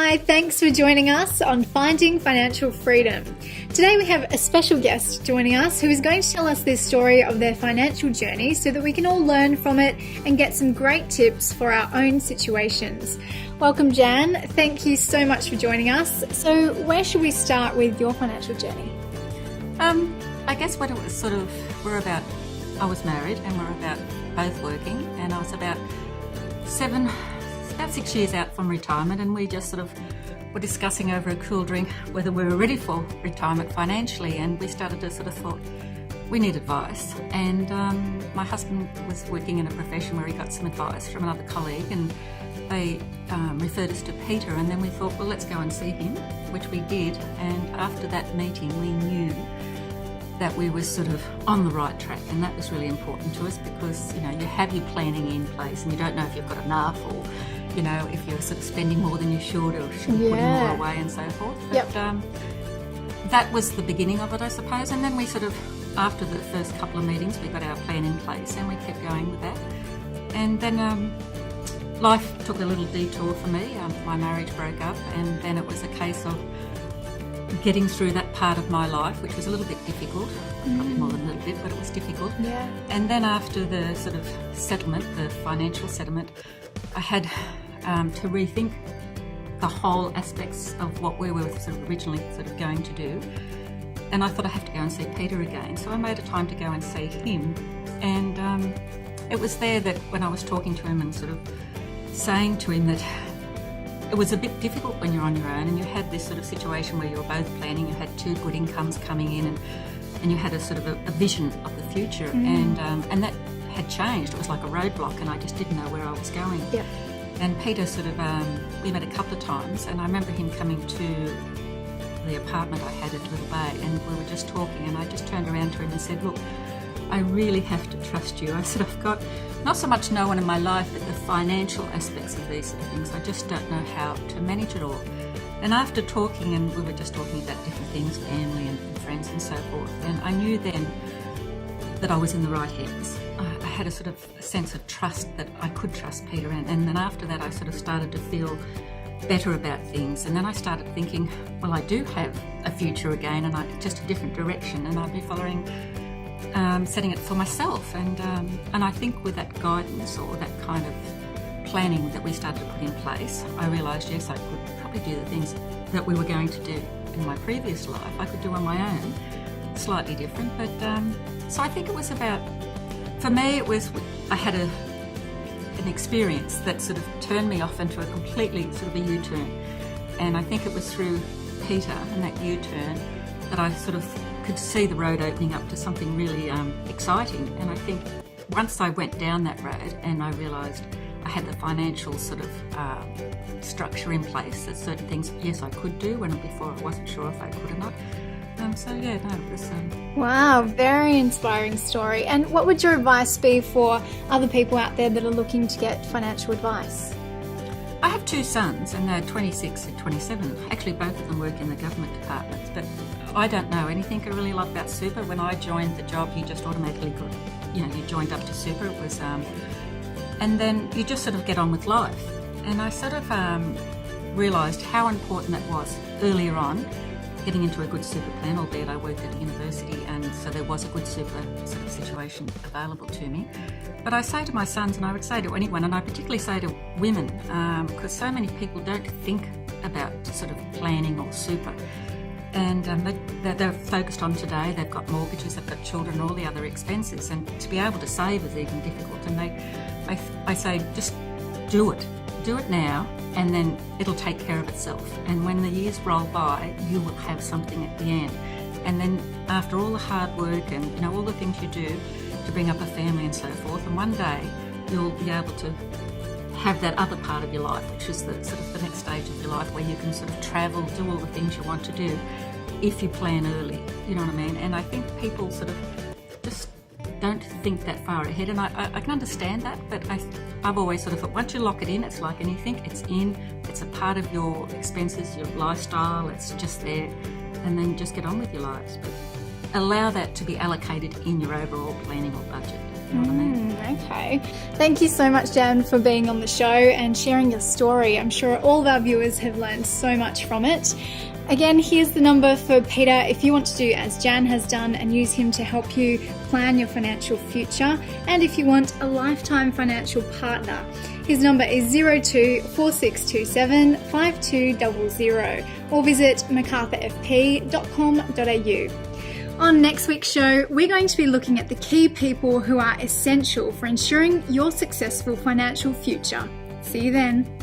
Hi, thanks for joining us on Finding Financial Freedom. Today we have a special guest joining us who is going to tell us their story of their financial journey so that we can all learn from it and get some great tips for our own situations. Welcome, Jan. Thank you so much for joining us. So where should we start with your financial journey? I guess when it was I was married and we were about both working, and I was about 6 years out from retirement, and we just sort of were discussing over a cool drink whether we were ready for retirement financially, and we started to sort of thought we need advice. And my husband was working in a profession where he got some advice from another colleague, and they referred us to Peter, and then we thought, well, let's go and see him, which we did. And after that meeting we knew that we were sort of on the right track, and that was really important to us because, you have your planning in place and you don't know if you've got enough, or if you're sort of spending more than you should, or putting more away and so forth. But that was the beginning of it, I suppose. And then we sort of, after the first couple of meetings, we got our plan in place and we kept going with that. And then life took a little detour for me. My marriage broke up, and then it was a case of getting through that part of my life, which was a little bit difficult, probably more than a little bit, but it was difficult. Yeah. And then after the sort of settlement, the financial settlement, I had to rethink the whole aspects of what we were sort of originally sort of going to do. And I thought I have to go and see Peter again. So I made a time to go and see him. And it was there that when I was talking to him and sort of saying to him that it was a bit difficult when you're on your own, and you had this sort of situation where you were both planning, you had two good incomes coming in, and you had a sort of a vision of the future, and that had changed. It was like a roadblock, and I just didn't know where I was going. Yep. And Peter sort of, we met a couple of times, and I remember him coming to the apartment I had at Little Bay, and we were just talking, and I just turned around to him and said, look, I really have to trust you. I said, I've got not so much no one in my life, but the financial aspects of these sort of things. I just don't know how to manage it all. And after talking, and we were just talking about different things, family and friends and so forth, and I knew then that I was in the right hands. I had a sort of sense of trust that I could trust Peter, and then after that I sort of started to feel better about things. And then I started thinking, well, I do have a future again, and just a different direction, and I'd be following setting it for myself, and I think with that guidance or that kind of planning that we started to put in place, I realised, yes, I could probably do the things that we were going to do in my previous life, I could do on my own, slightly different. But so I think it was about, for me, it was, I had an experience that sort of turned me off into a completely sort of a U-turn, and I think it was through Peter and that U-turn that I sort of could see the road opening up to something really exciting. And I think once I went down that road and I realised I had the financial sort of structure in place, that certain things, yes, I could do, when before I wasn't sure if I could or not. It was... Wow, very inspiring story. And what would your advice be for other people out there that are looking to get financial advice? I have two sons, and they're 26 and 27. Actually, both of them work in the government departments, but I don't know anything I really like about super. When I joined the job, you just automatically got, you joined up to super. It was, and then you just sort of get on with life. And I sort of realised how important that was earlier on, getting into a good super plan, albeit I worked at a university, and so there was a good super sort of situation available to me. But I say to my sons, and I would say to anyone, and I particularly say to women, because so many people don't think about sort of planning or super. And they're focused on today, they've got mortgages, they've got children, all the other expenses, and to be able to save is even difficult. And I say, just do it now, and then it'll take care of itself. And when the years roll by, you will have something at the end. And then after all the hard work and all the things you do to bring up a family and so forth, and one day you'll be able to have that other part of your life, which is the sort of the next stage of your life, where you can sort of travel, do all the things you want to do, if you plan early, you know what I mean? And I think people sort of just don't think that far ahead, and I can understand that, but I've always sort of thought, once you lock it in, it's like anything, it's in, it's a part of your expenses, your lifestyle, it's just there, and then just get on with your lives. But allow that to be allocated in your overall planning or budget. You know what I mean? Okay. Thank you so much, Jan, for being on the show and sharing your story. I'm sure all of our viewers have learned so much from it. Again, here's the number for Peter if you want to do as Jan has done and use him to help you plan your financial future, and if you want a lifetime financial partner. His number is 02 4627 5200 or visit macarthurfp.com.au. On next week's show, we're going to be looking at the key people who are essential for ensuring your successful financial future. See you then.